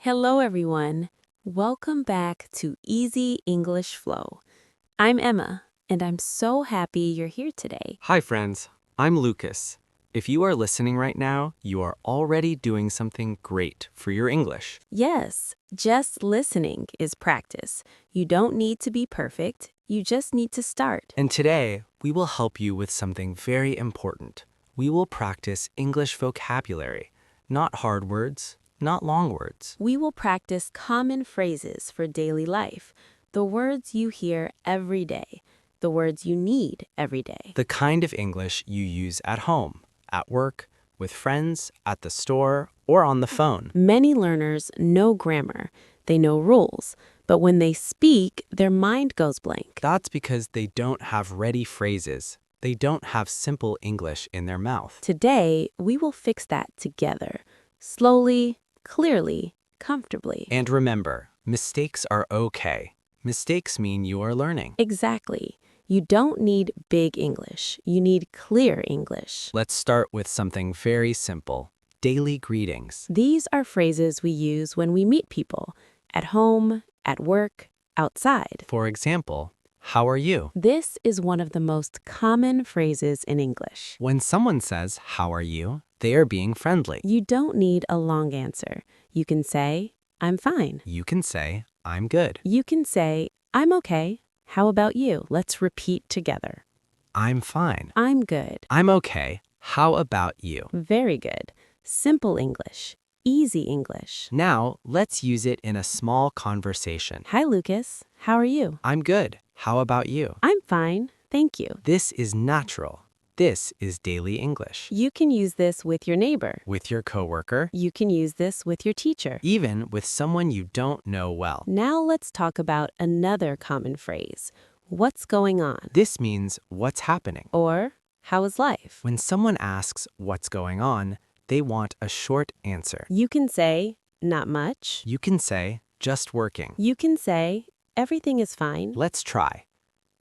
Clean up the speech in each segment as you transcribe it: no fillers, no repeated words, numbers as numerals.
Hello, everyone. Welcome back to Easy English Flow. I'm Emma, and I'm so happy you're here today. Hi, friends. I'm Lucas. If you are listening right now, you are already doing something great for your English. Yes, just listening is practice. You don't need to be perfect, you just need to start. And today, we will help you with something very important. We will practice English vocabulary, not hard words, not long words. We will practice common phrases for daily life, the words you hear every day, the words you need every day. The kind of English you use at home, at work, with friends, at the store, or on the phone. Many learners know grammar, they know rules, but when they speak, their mind goes blank. That's because they don't have ready phrases. They don't have simple English in their mouth. Today, we will fix that together, slowly, clearly, comfortably. And remember, mistakes are okay. Mistakes mean you are learning. Exactly. You don't need big English. You need clear English. Let's start with something very simple. Daily greetings. These are phrases we use when we meet people, at home, at work, outside. For example, how are you? This is one of the most common phrases in English. When someone says, how are you? They are being friendly. You don't need a long answer. You can say, I'm fine. You can say, I'm good. You can say, I'm okay. How about you? Let's repeat together. I'm fine. I'm good. I'm okay. How about you? Very good. Simple English. Easy English. Now, let's use it in a small conversation. Hi, Lucas. How are you? I'm good. How about you? I'm fine. Thank you. This is natural. This is daily English. You can use this with your neighbor. With your coworker, You can use this with your teacher. even with someone you don't know well. Now let's talk about another common phrase. What's going on? This means what's happening. Or, how is life? When someone asks what's going on, they want a short answer. You can say, not much. You can say, just working. You can say, everything is fine. Let's try.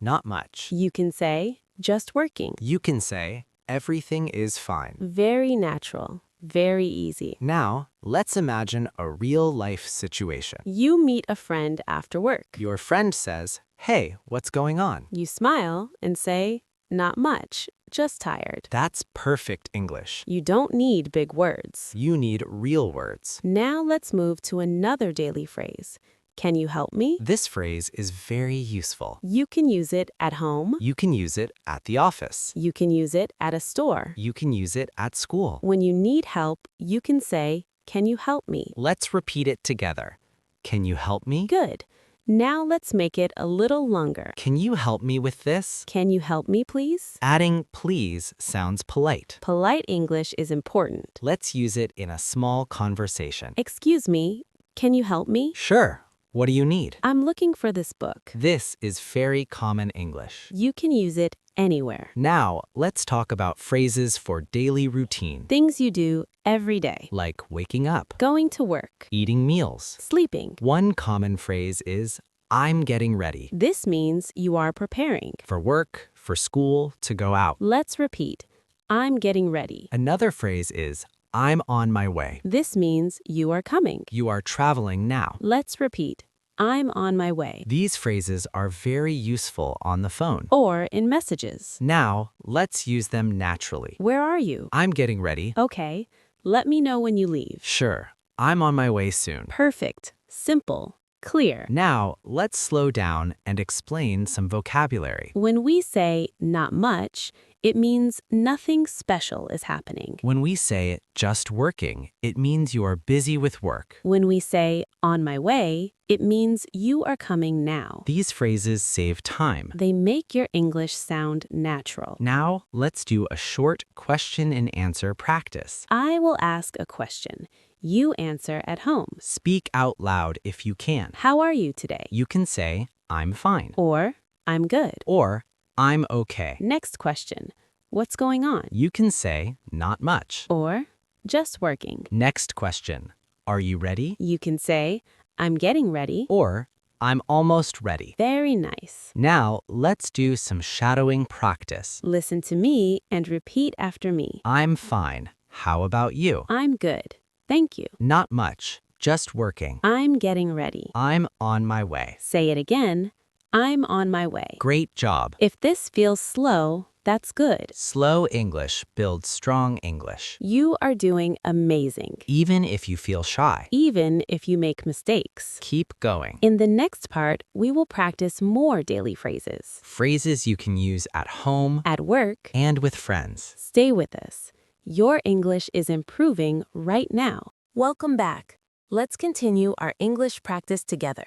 Not much. You can say, just working. You can say, everything is fine. Very natural. Very easy. Now, let's imagine a real-life situation. You meet a friend after work. Your friend says, hey, what's going on? You smile and say, not much, just tired. That's perfect English. You don't need big words. You need real words. Now let's move to another daily phrase. Can you help me? This phrase is very useful. You can use it at home. You can use it at the office. You can use it at a store. You can use it at school. When you need help, you can say, can you help me? Let's repeat it together. Can you help me? Good. Now let's make it a little longer. Can you help me with this? Can you help me, please? Adding please sounds polite. Polite English is important. Let's use it in a small conversation. Excuse me, can you help me? Sure. What do you need? I'm looking for this book. This is very common English. You can use it anywhere. Now, let's talk about phrases for daily routine, Things you do every day. like waking up, Going to work. eating meals. Sleeping. One common phrase is, I'm getting ready. This means you are preparing. For work, for school, to go out. Let's repeat. I'm getting ready. Another phrase is, I'm on my way. This means you are coming. You are traveling now. Let's repeat. I'm on my way. These phrases are very useful on the phone. Or in messages. Now, let's use them naturally. Where are you? I'm getting ready. Okay. Let me know when you leave. Sure, I'm on my way soon. Perfect. Simple. Clear. Now, let's slow down and explain some vocabulary. When we say not much, it means nothing special is happening. When we say just working, it means you are busy with work. When we say on my way, it means you are coming now. These phrases save time. They make your English sound natural. Now, let's do a short question and answer practice. I will ask a question. You answer at home. Speak out loud if you can. How are you today? You can say, I'm fine. Or, I'm good. Or, I'm okay. Next question. What's going on? You can say, not much. Or, just working. Next question. Are you ready? You can say, I'm getting ready. Or, I'm almost ready. Very nice. Now, let's do some shadowing practice. Listen to me and repeat after me. I'm fine. How about you? I'm good. Thank you. Not much. Just working. I'm getting ready. I'm on my way. Say it again. I'm on my way. Great job. If this feels slow, that's good. Slow English builds strong English. You are doing amazing, Even if you feel shy, even if you make mistakes. keep going. In the next part, we will practice more daily phrases. Phrases you can use at home At work, and with friends. stay with us. Your English is improving right now. Welcome back. Let's continue our English practice together.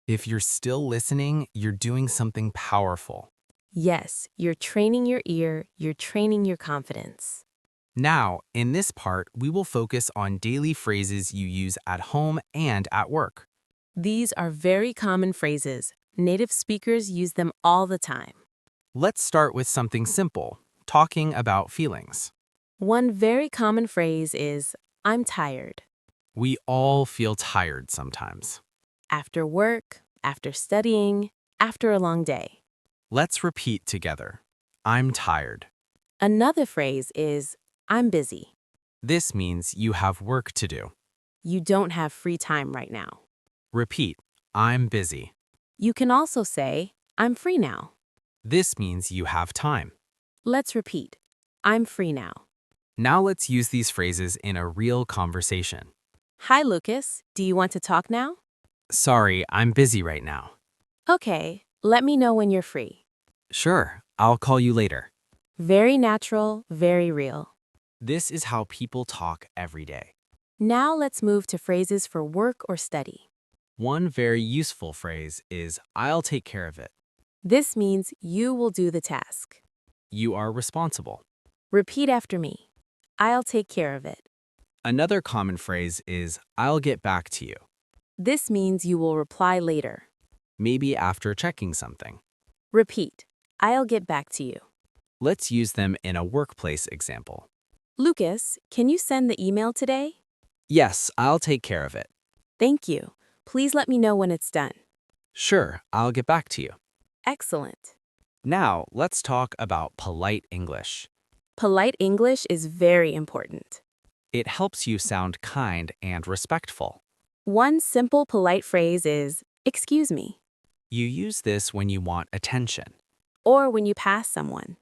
If you're still listening, you're doing something powerful. Yes, you're training your ear, you're training your confidence. Now, in this part, we will focus on daily phrases you use at home and at work. These are very common phrases. Native speakers use them all the time. Let's start with something simple, talking about feelings. One very common phrase is, I'm tired. We all feel tired sometimes. After work, after studying, after a long day. Let's repeat together. I'm tired. Another phrase is, I'm busy. This means you have work to do. You don't have free time right now. Repeat, I'm busy. You can also say, I'm free now. This means you have time. Let's repeat, I'm free now. Now let's use these phrases in a real conversation. Hi, Lucas. Do you want to talk now? Sorry, I'm busy right now. Okay, let me know when you're free. Sure, I'll call you later. Very natural, very real. This is how people talk every day. Now let's move to phrases for work or study. One very useful phrase is, I'll take care of it. This means you will do the task. You are responsible. Repeat after me. I'll take care of it. Another common phrase is, I'll get back to you, This means you will reply later. maybe after checking something. Repeat. I'll get back to you. Let's use them in a workplace example. Lucas, can you send the email today? Yes, I'll take care of it. Thank you. Please let me know when it's done. Sure, I'll get back to you. Excellent. Now, let's talk about polite English. Polite English is very important. It helps you sound kind and respectful. One simple polite phrase is, excuse me, You use this when you want attention. or when you pass someone.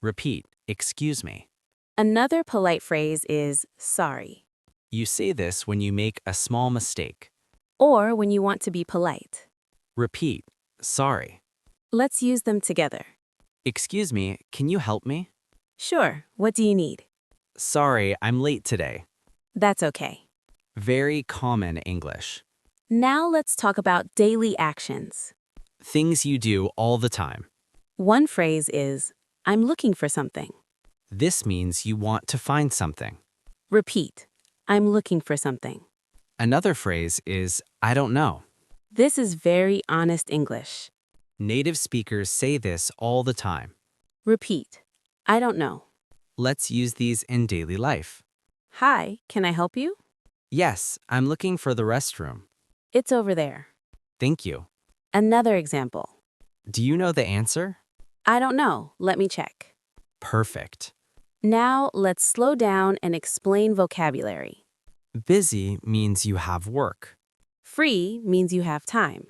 Repeat, excuse me. Another polite phrase is, sorry, You say this when you make a small mistake. or when you want to be polite. Repeat, sorry. Let's use them together. Excuse me, can you help me? Sure, what do you need? Sorry, I'm late today. That's okay. Very common English. Now let's talk about daily actions. Things you do all the time. One phrase is, I'm looking for something. This means you want to find something. Repeat, I'm looking for something. Another phrase is, I don't know. This is very honest English. Native speakers say this all the time. Repeat, I don't know. Let's use these in daily life. Hi, can I help you? Yes, I'm looking for the restroom. It's over there. Thank you. Another example. Do you know the answer? I don't know. Let me check. Perfect. Now let's slow down and explain vocabulary. Busy means you have work. Free means you have time.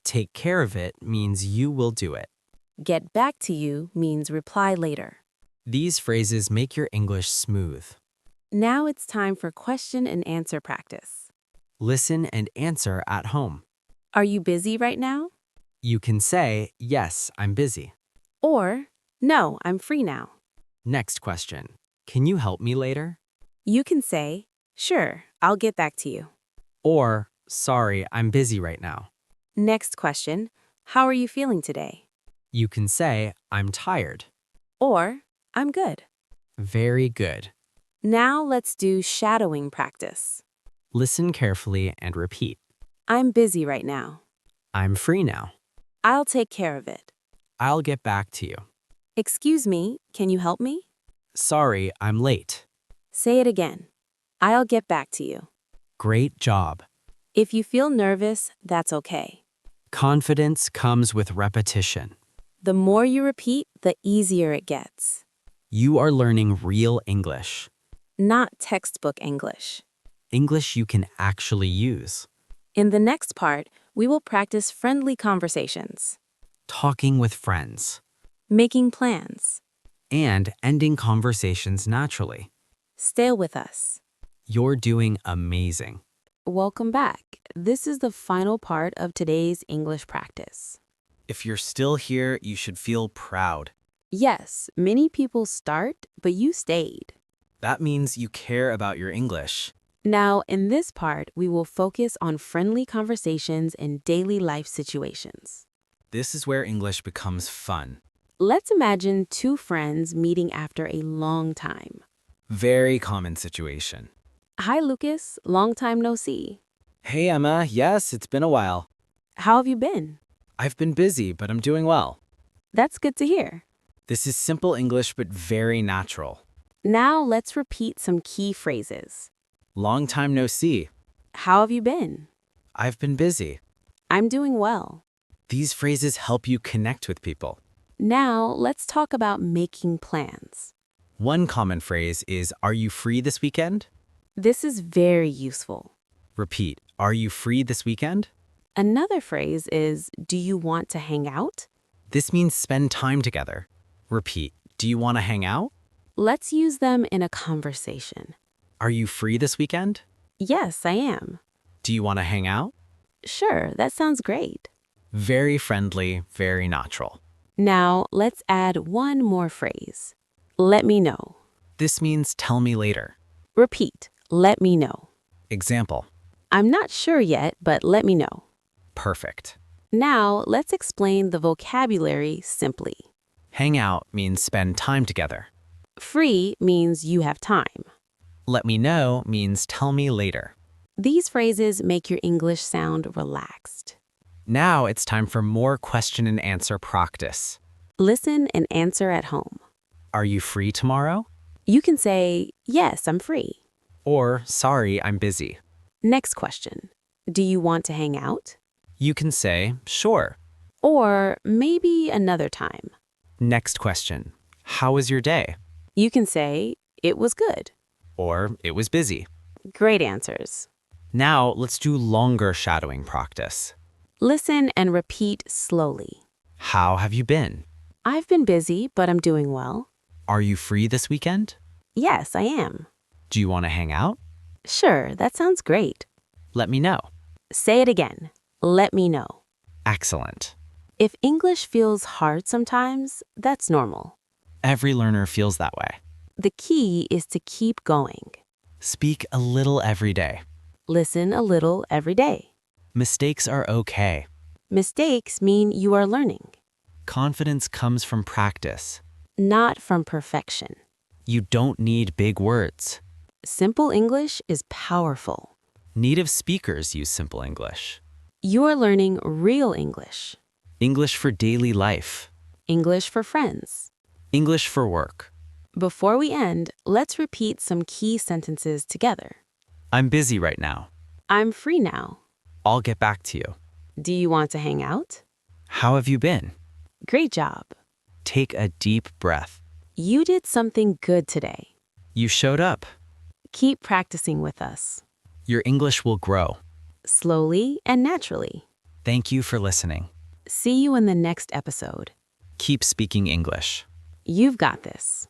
Take care of it means you will do it. Get back to you means reply later. These phrases make your English smooth. Now it's time for question and answer practice. Listen and answer at home. Are you busy right now? You can say, yes, I'm busy. Or, no, I'm free now. Next question. Can you help me later? You can say, sure, I'll get back to you. Or, sorry, I'm busy right now. Next question, how are you feeling today? You can say, I'm tired. Or, I'm good. Very good. Now let's do shadowing practice. Listen carefully and repeat. I'm busy right now. I'm free now. I'll take care of it. I'll get back to you. Excuse me, can you help me? Sorry, I'm late. Say it again. I'll get back to you. Great job. If you feel nervous, that's okay. Confidence comes with repetition. The more you repeat, the easier it gets. You are learning real English. Not textbook English. English you can actually use. In the next part, we will practice friendly conversations, Talking with friends. making plans. And ending conversations naturally. Stay with us. You're doing amazing. Welcome back. This is the final part of today's English practice. If you're still here, you should feel proud. Yes, many people start, but you stayed. That means you care about your English. Now, in this part, we will focus on friendly conversations in daily life situations. This is where English becomes fun. Let's imagine two friends meeting after a long time. Very common situation. Hi, Lucas. Long time no see. Hey, Emma. Yes, it's been a while. How have you been? I've been busy, but I'm doing well. That's good to hear. This is simple English, but very natural. Now, let's repeat some key phrases. Long time no see. How have you been? I've been busy. I'm doing well. These phrases help you connect with people. Now, let's talk about making plans. One common phrase is, "Are you free this weekend?" This is very useful. Repeat, "Are you free this weekend?" Another phrase is, do you want to hang out? This means spend time together. Repeat, "Do you want to hang out?" Let's use them in a conversation. Are you free this weekend? Yes, I am. Do you want to hang out? Sure, that sounds great. Very friendly, very natural. Now, let's add one more phrase. Let me know. This means tell me later. Repeat, let me know. Example, I'm not sure yet, but let me know. perfect. Now, let's explain the vocabulary simply. Hang out means spend time together. Free means you have time. Let me know means tell me later. These phrases make your English sound relaxed. Now it's time for more question and answer practice. Listen and answer at home. Are you free tomorrow? You can say, yes, I'm free. Or, sorry, I'm busy. Next question. Do you want to hang out? You can say, sure. Or maybe another time. Next question. How was your day? You can say, it was good. Or, it was busy. Great answers. Now let's do longer shadowing practice. Listen and repeat slowly. How have you been? I've been busy, but I'm doing well. Are you free this weekend? Yes, I am. Do you want to hang out? Sure, that sounds great. Let me know. Say it again. Let me know. Excellent. If English feels hard sometimes, that's normal. Every learner feels that way. The key is to keep going. Speak a little every day. Listen a little every day. Mistakes are okay. Mistakes mean you are learning, Confidence comes from practice. not from perfection. You don't need big words. Simple English is powerful. Native speakers use simple English. You are learning real English. English for daily life. English for friends. English for work. Before we end, let's repeat some key sentences together. I'm busy right now. I'm free now. I'll get back to you. Do you want to hang out? How have you been? Great job. Take a deep breath. You did something good today. You showed up. Keep practicing with us, Your English will grow. slowly and naturally. Thank you for listening. See you in the next episode. Keep speaking English. You've got this.